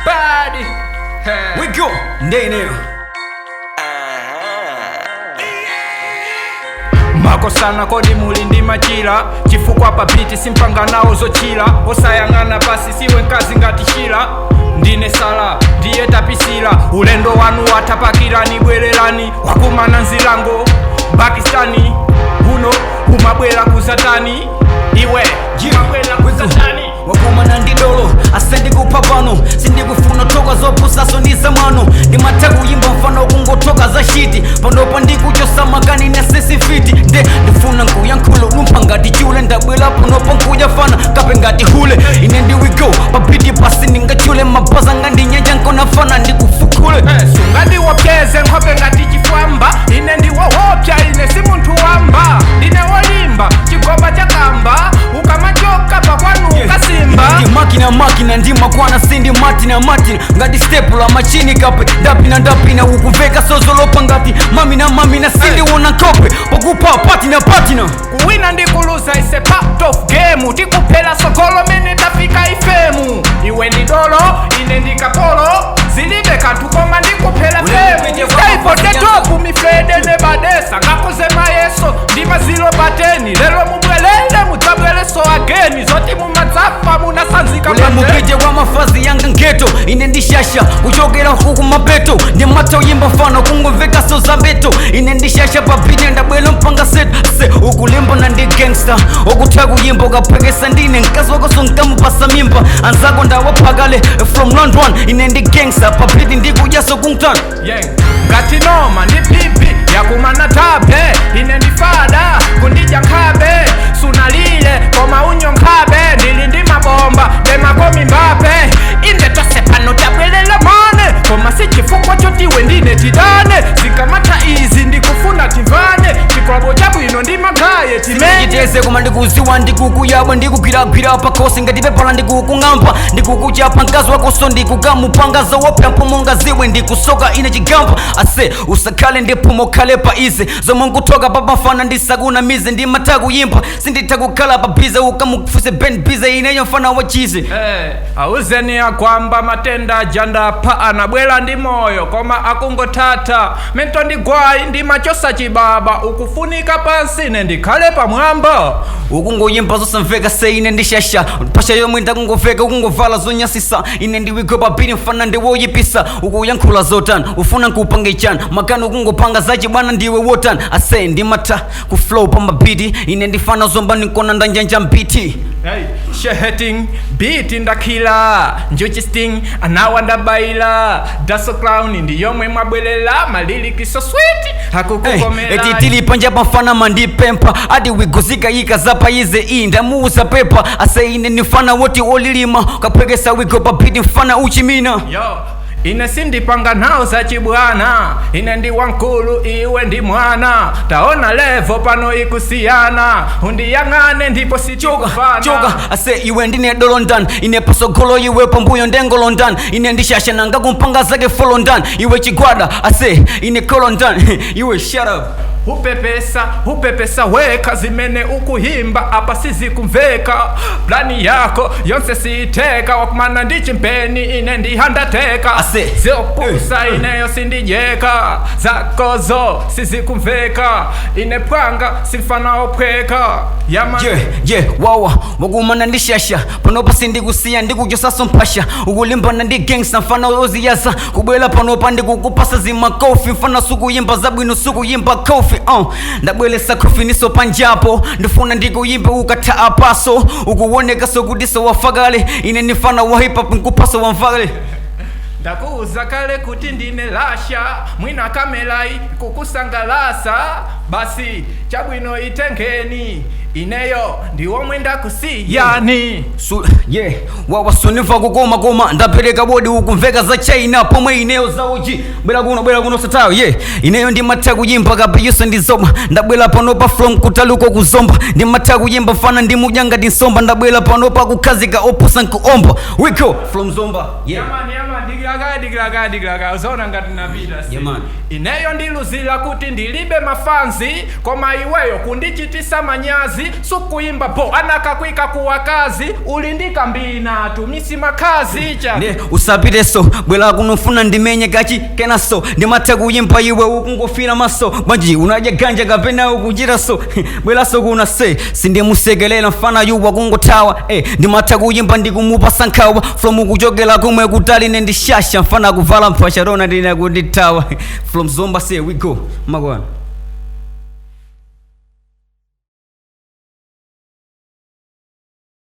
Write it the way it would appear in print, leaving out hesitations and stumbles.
Body. Hey. We go. Ndeneo. Makosana kodi mulindi machila chifukwa papiti simpanga nawo zochila osayang'ana pasi siwe nkazi ngati shila ndine sala ndiye tapisila ulendo wanu watapakirani bwererani wakumana nzilango Pakistani uno umabwera kuzatani iwe umabwera kuzatani wakumana ndidolo asendi kupapano sindikufuna toka zopusaso ndi zamwano ndimata kuyimba mfano kungotoka za shiti panopa ndikuchosa makani nesesi fiti nde ndifuna nkuyankhulo lumpa ngati chule ndabwela panopa nkuja fana kape ngati hule ine ndiwigo papiti pasi ndingachule mabaza ngandi nyanja nkonafana ndikufukule sungandi wopyeze nkhope ngati chifwamba ine ndiwohopya ine si munthu wamba ndine wolimba chigoba chakamba ukamachoka pakwanu ukasimba makina ndimakwana sindi matina ngati stepula machini kape ndapina ukumveka sozolopa ngati mamina sindi wona nkope pakupa patina kuwina ndikuluza ise part of game tikuphela sogolo mene tafika ifemu iwe ndidolo ine ndikapolo zilibe kanthu koma ndikuphela femu kaipotetopu mifede nebadesa ngakuzema yeso ndimazilo pateni lelo mubwelele mudzabweleso ageni zoti mumadzafa munasanzika ule mupije wa mafazi yanga ngeto ine ndishasha kuchokera huku mapeto ndimata uyimba mfano kungomveka so za beto ine ndishasha papine ndabwelo mpanga se ukulimba na ndi gangsta okutha kuyimba ukapwekesa ndine nkazi wakoso nkamupasa mimba anzako ndawapakale from London ine ndi gangsta papiti ndikujaso kungtana ngati noma ndi pipi yakumana tabe ine ndifada kundija nkhabe sunalile koma unyo nkhabe ndili ndi mabomba ndemakomi mbape inde tose pano tabwelela mane koma si chifukwa chotiwe ndine tidane zikamata izi ndikufuna tivane chikwabo chabwino ndi magaye timejiteze koma ndikuziwa ndikukuyabwa ndikugwiragwira pakosi ngati pepala ndikukung'ampa ndikukuchapa mkazi wakoso ndikukamupanga zawopya mpomonga ziwe ndikusoka ine chigamba ase usakhale ndipumokhale pa ize zomwe nkutoka papafana ndisakuna mize ndimata kuyimba sinditha kukhala pa bize ukamufuse ben bize ineyo mfana wachize auzeni akwamba matenda ajandapha anabwela ndi moyo koma akungothatha mento ndigwayi ndimachosa chibaba ukufunika pansi ine ndikhale pamwamba ukungoyimba zosamveka se ine ndishasha pasha yomwe ndakungomveka ukungovala zonyasisa ine ndiwigo papiri mfana ndiwoyipisa ukuyankhula zotani ufuna nkupange chani makani ukungopanga zachi bwana ndiwe wotani ase ndimata kuflow pa mabiti ine ndifana zomba nikona ndanjanja mpiti sheheting beat ndakhila njuchi sting anawa ndabaila daso clown ndiyomwe mwabwelela malilikiso sweet hakukukomela eti tilipanja pamfana mandipempa adi wigozika yika zapa ize indamuuza pepa ase ine nifana woti olilima kapwekesa wigo papiti mfana uchimina ine sindipanga nawo zachibwana ine ndi wankulu iwe ndi mwana taona levo pano ikusiyana undiyang'ane ndipo sichokufana choka ase iwe ndine dolondan ine pasogolo iwe pambuyo ndengolondan ine ndishasha nanga kumpanga zake folondan iwe chigwada ase ine kolondan iwe shut up upepesa weka zimene ukuhimba apa sizikumveka plani yako yonse siiteka wakumana ndi chimpeni ine ndihandateka ziopusa ineyo sindijeka zakozo sizikumveka ine pwanga simfana ophweka wawa wakumana ndishasha panopa sindikusiya ndikujosaso mpasha ukulimbana ndi gangsta mfana oziyasa kubwela panopa ndikukupasa zimakofi mfana sukuyimba zabwino sukuyimba kofi ndabwelesa kofi niso panjapo ndifuna ndikuyimba ukatha apaso ukuwoneka sokutiso wafakale ine nifana wa hip hop nkupasa wamvakale ndakuuza kale kuti ndine lasha mwina kamelai kukusangalasa basi chabwino itengeni ineyo ndiwomwe ndakusiyani wawa suniva kukoma ndapereka bodi ukumveka za China pomwe ineyo zaoji bwera kuno satayo ineyo ndimata kuyimba kapiyusa ndizomba ndabwera panopa from kutaluko kuzomba ndimata kuyimba fana ndimujanga ndinsomba ndabwera panopa kukhazika opusa nkuomba wiko from zomba yamani digilagadi uzona ngati napita Yeah, man. ineyo ndiluzila kuti ndilibe mafanzi koma iweyo kundichitisa manyazi sukuyimba bo anakakwika kuwakazi ulindika mbina tumisi makazi cha ne usapite so bwela kunofuna ndimenye kachi kenaso ndimatha kuyimba iwe ukungofira maso bwanji unadya ganja kapena ukuchita so bwela so kuna se sindimusekelela mfana yuwa kungothawa ndimatha kuyimba ndikumupa sankhawa from ukuchokela kumwe kutali nendishasha mfana kuvala mphwasharona ndina kundithawa from Zomba say we go magwana